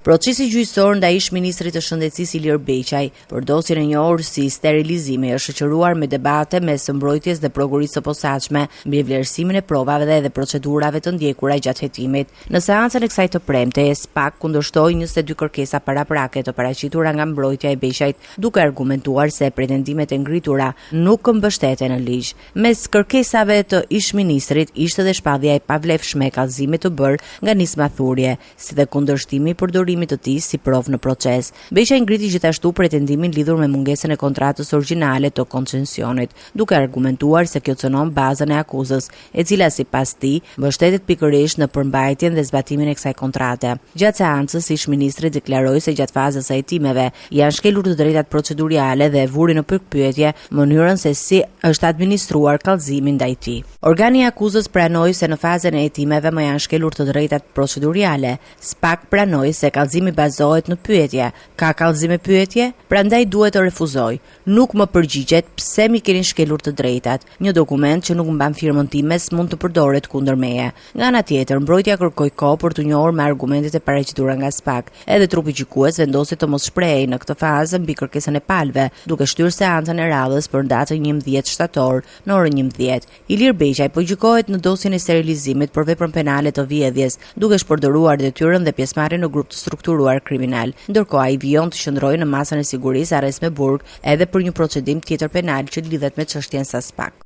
Procesi gjyqësor ndaj ish-ministrit të Shëndetësisë Ilir Beqaj për dosjen e njohur si sterilizimi është shoqëruar me debate mes së mbrojtjes dhe prokurisë së posaçme mbi vlerësimin e provave dhe procedurave të ndjekura gjatë hetimit. Në seancën e kësaj të premte, SPAK kundërshtoi 22 kërkesa paraprake të paraqitura nga mbrojtja e Beqajt, duke argumentuar se pretendimet e ngritura nuk mbështeten në ligj. Mes kërkesave të ish-ministrit ishte dhe shpallja e pavlefshme e kallëzimit të bërë nga nisma thurje, si dhe kundërshtimi i përdorimit të tij si provë në proces. Beqaj ngriti gjithashtu pretendimin lidhur me mungesën e kontratës origjinale të koncesionit, duke argumentuar se kjo cënon bazën e akuzës, e cila sipas tij mbështetet pikërisht në përmbajtjen dhe zbatimin e kësaj kontrate. Gjatë seancës, ish-ministri deklaroi se gjatë fazës së hetimeve janë shkelur të drejtat procedurale dhe vuri në përkpyetje mënyrën se si është administruar kallëzimi ndaj tij. Organi i akuzës pranoi se në fazën e hetimeve më janë shkelur të drejtat procedurale. SPAK pranoi se kallëzimi bazohet në pyetje. Ka kallëzim e pyetje? Prandaj duhet të refuzoj. Nuk më përgjigjet pse mi keni shkelur të drejtat. Një dokument që nuk mban firmën time s'mund të përdoret kundër meje. Nga ana tjetër, mbrojtja kërkoi kohë për të njohur me argumentet e paraqitura nga SPAK. Edhe trupi gjykues vendosi të mos shprehej në këtë fazë mbi kërkesën e palëve, duke shtyrë seancën e radhës për datën 11 shtator në orën 11. Ilir Beqaj po gjykohet në dosjen e sterilizimit për veprën penale të vjedhjes, duke shpërdoruar detyrën dhe pjesëmarrjen në grup të strukturuar kriminal. Ndërkohë ai vijon të qëndrojë në masën e sigurisë arrest me burg edhe për një procedim tjetër penal që lidhet me çështjen sa SPAK.